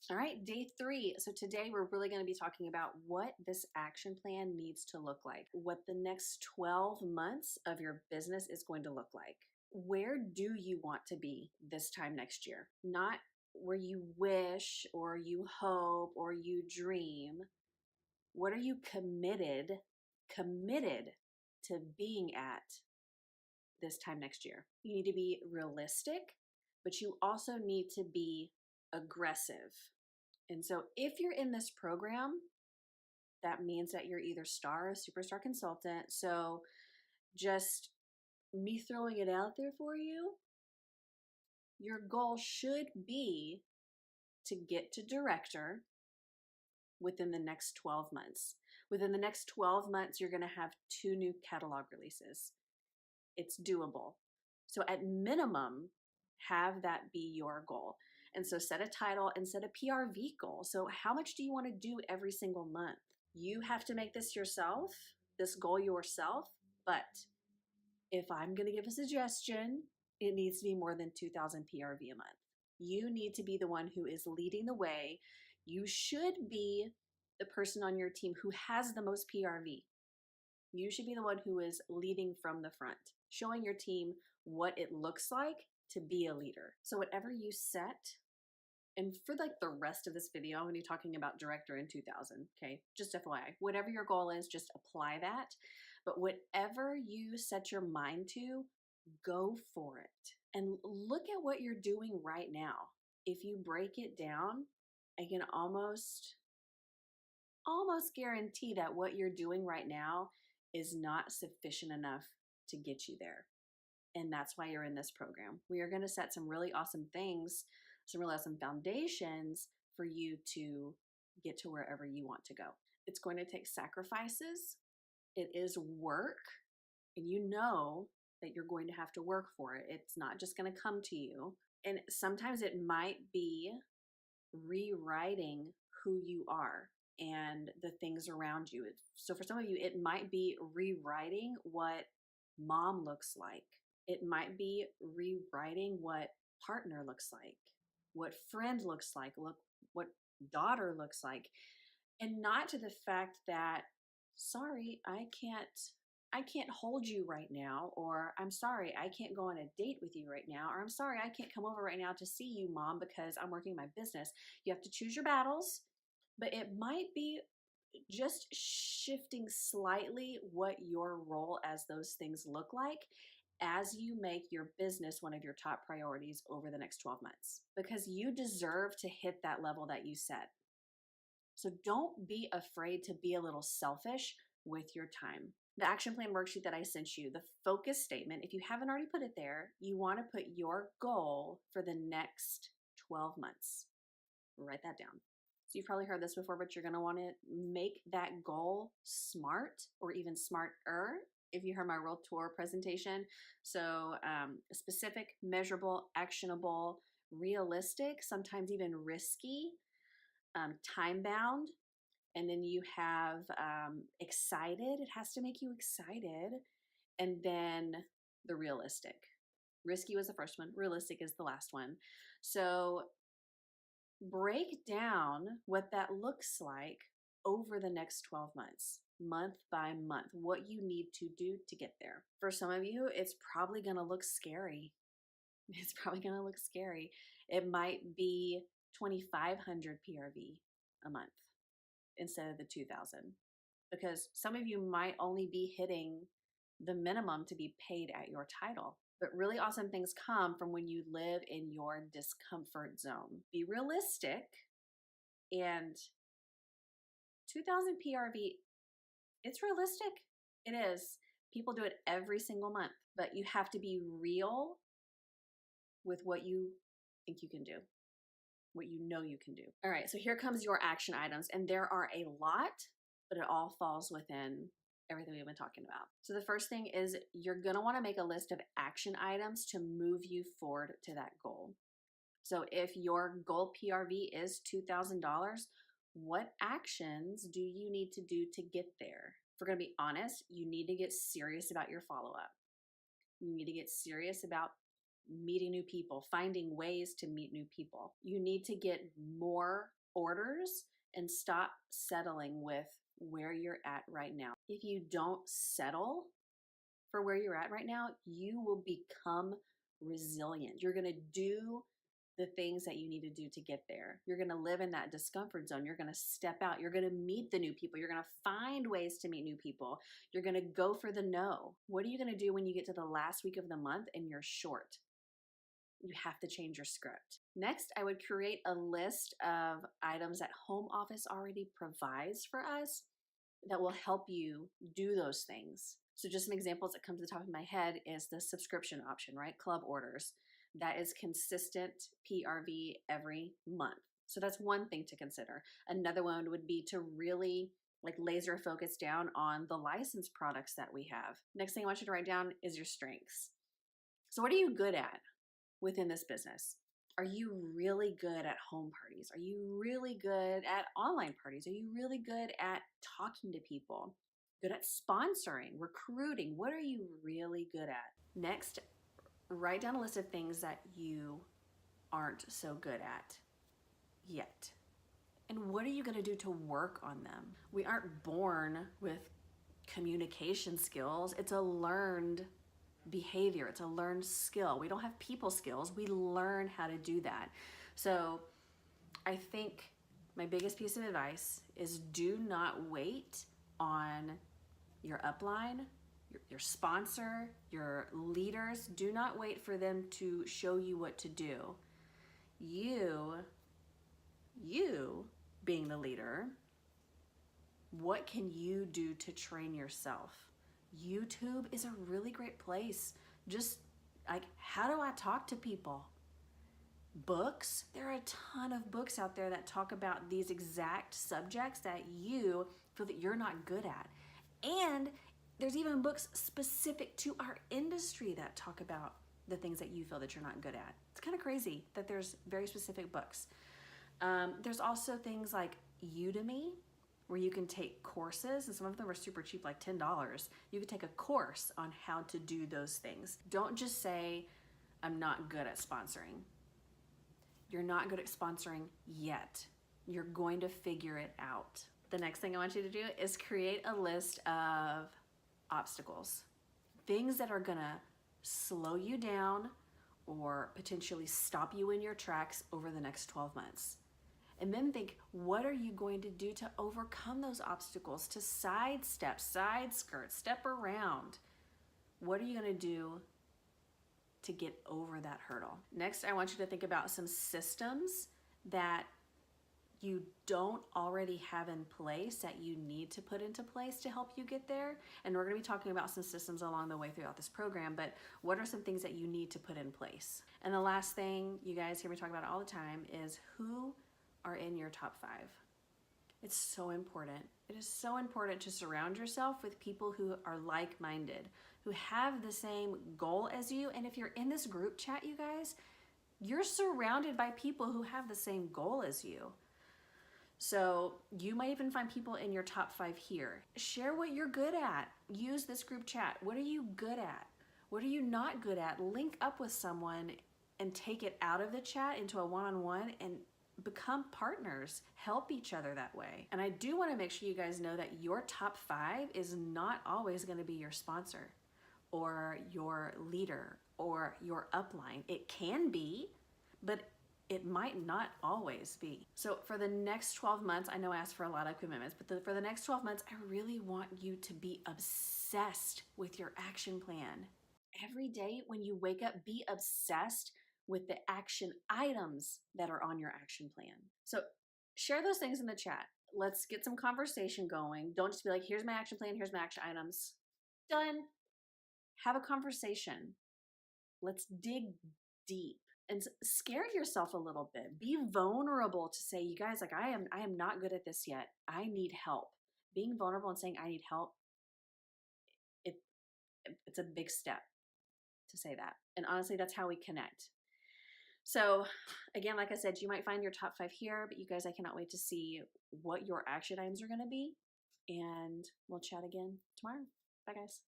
All right, day 3. So today we're really going to be talking about what this action plan needs to look like, what the next 12 months of your business is going to look like. Where do you want to be this time next year? Not where you wish or you hope or you dream. What are you committed to being at this time next year? You need to be realistic, but you also need to be aggressive. And so if you're in this program, that means that you're either star or superstar consultant. So just me throwing it out there for you, your goal should be to get to director within the next 12 months. Within the next 12 months, you're going to have 2 new catalog releases. It's doable. So at minimum, have that be your goal. And so set a title and set a PRV goal. So how much do you want to do every single month? You have to make this yourself, this goal yourself. But if I'm going to give a suggestion, it needs to be more than 2,000 PRV a month. You need to be the one who is leading the way. You should be the person on your team who has the most PRV. You should be the one who is leading from the front, showing your team what it looks like to be a leader. So whatever you set, and for like the rest of this video, I'm going to be talking about director in 2000, okay? Just FYI, whatever your goal is, just apply that. But whatever you set your mind to, go for it. And look at what you're doing right now. If you break it down, I can almost guarantee that what you're doing right now is not sufficient enough to get you there. And that's why you're in this program. We are going to set some really awesome things, some really awesome foundations for you to get to wherever you want to go. It's going to take sacrifices. It is work. And you know that you're going to have to work for it. It's not just going to come to you. And sometimes it might be rewriting who you are and the things around you. So for some of you, it might be rewriting what mom looks like. It might be rewriting what partner looks like, what friend looks like, what daughter looks like, and not to the fact that, sorry, I can't hold you right now, or I'm sorry, I can't go on a date with you right now, or I'm sorry, I can't come over right now to see you, mom, because I'm working my business. You have to choose your battles, but it might be just shifting slightly what your role as those things look like as you make your business one of your top priorities over the next 12 months, because you deserve to hit that level that you set. So don't be afraid to be a little selfish with your time. The action plan worksheet that I sent you, the focus statement, if you haven't already put it there, you want to put your goal for the next 12 months. Write that down. So you've probably heard this before, but you're going to want to make that goal smart or even smarter if you heard my World Tour presentation. So specific, measurable, actionable, realistic, sometimes even risky, time-bound. And then you have excited. It has to make you excited. And then the realistic. Risky was the first one. Realistic is the last one. So break down what that looks like over the next 12 months, month by month, what you need to do to get there. For some of you, it's probably going to look scary. It's probably going to look scary. It might be 2,500 PRV a month instead of the 2,000, because some of you might only be hitting the minimum to be paid at your title. But really awesome things come from when you live in your discomfort zone. Be realistic, and 2,000 PRV, it's realistic. It is. People do it every single month, but you have to be real with what you think you can do, what you know you can do. All right, so here comes your action items, and there are a lot, but it all falls within everything we've been talking about. So the first thing is you're gonna wanna make a list of action items to move you forward to that goal. So if your goal PRV is $2,000, what actions do you need to do to get there? If we're gonna be honest, you need to get serious about your follow-up. You need to get serious about meeting new people, finding ways to meet new people. You need to get more orders and stop settling with where you're at right now. If you don't settle for where you're at right now, you will become resilient. You're going to do the things that you need to do to get there. You're going to live in that discomfort zone. You're going to step out. You're going to meet the new people. You're going to find ways to meet new people. You're going to go for the no. What are you going to do when you get to the last week of the month and you're short? You have to change your script. Next, I would create a list of items that home office already provides for us that will help you do those things. So just some examples that come to the top of my head is the subscription option, right? Club orders. That is consistent PRV every month. So that's one thing to consider. Another one would be to really laser focus down on the licensed products that we have. Next thing I want you to write down is your strengths. So what are you good at within this business? Are you really good at home parties? Are you really good at online parties? Are you really good at talking to people? Good at sponsoring, recruiting? What are you really good at? Next, write down a list of things that you aren't so good at yet. And what are you going to do to work on them? We aren't born with communication skills. It's a learned behavior. It's a learned skill. We don't have people skills. We learn how to do that. So I think my biggest piece of advice is do not wait on your upline, your sponsor, your leaders. Do not wait for them to show you what to do. You being the leader, what can you do to train yourself? YouTube is a really great place. Just how do I talk to people? Books, there are a ton of books out there that talk about these exact subjects that you feel that you're not good at. And there's even books specific to our industry that talk about the things that you feel that you're not good at. It's kind of crazy that there's very specific books. There's also things like Udemy, where you can take courses, and some of them are super cheap, like $10. You can take a course on how to do those things. Don't just say, I'm not good at sponsoring. You're not good at sponsoring yet. You're going to figure it out. The next thing I want you to do is create a list of obstacles, things that are gonna slow you down or potentially stop you in your tracks over the next 12 months. And then think, what are you going to do to overcome those obstacles, to sidestep, side skirt, step around? What are you going to do to get over that hurdle? Next, I want you to think about some systems that you don't already have in place that you need to put into place to help you get there. And we're going to be talking about some systems along the way throughout this program, but what are some things that you need to put in place? And the last thing, you guys hear me talk about it all the time, is who are in your top 5. It's so important. It is so important to surround yourself with people who are like-minded, who have the same goal as you. And if you're in this group chat, you guys, you're surrounded by people who have the same goal as you. So you might even find people in your top 5 here. Share what you're good at. Use this group chat. What are you good at? What are you not good at? Link up with someone and take it out of the chat into a one-on-one and become partners, help each other that way. And I do want to make sure you guys know that your top 5 is not always going to be your sponsor or your leader or your upline. It can be, but it might not always be. So for the next 12 months, I know I asked for a lot of commitments, but for the next 12 months, I really want you to be obsessed with your action plan. Every day when you wake up, be obsessed with the action items that are on your action plan. So share those things in the chat. Let's get some conversation going. Don't just be like, here's my action plan, here's my action items. Done. Have a conversation. Let's dig deep and scare yourself a little bit. Be vulnerable to say, you guys, I am not good at this yet. I need help. Being vulnerable and saying I need help, it's a big step to say that. And honestly, that's how we connect. So again, like I said, you might find your top 5 here, but you guys, I cannot wait to see what your action items are going to be. And we'll chat again tomorrow. Bye, guys.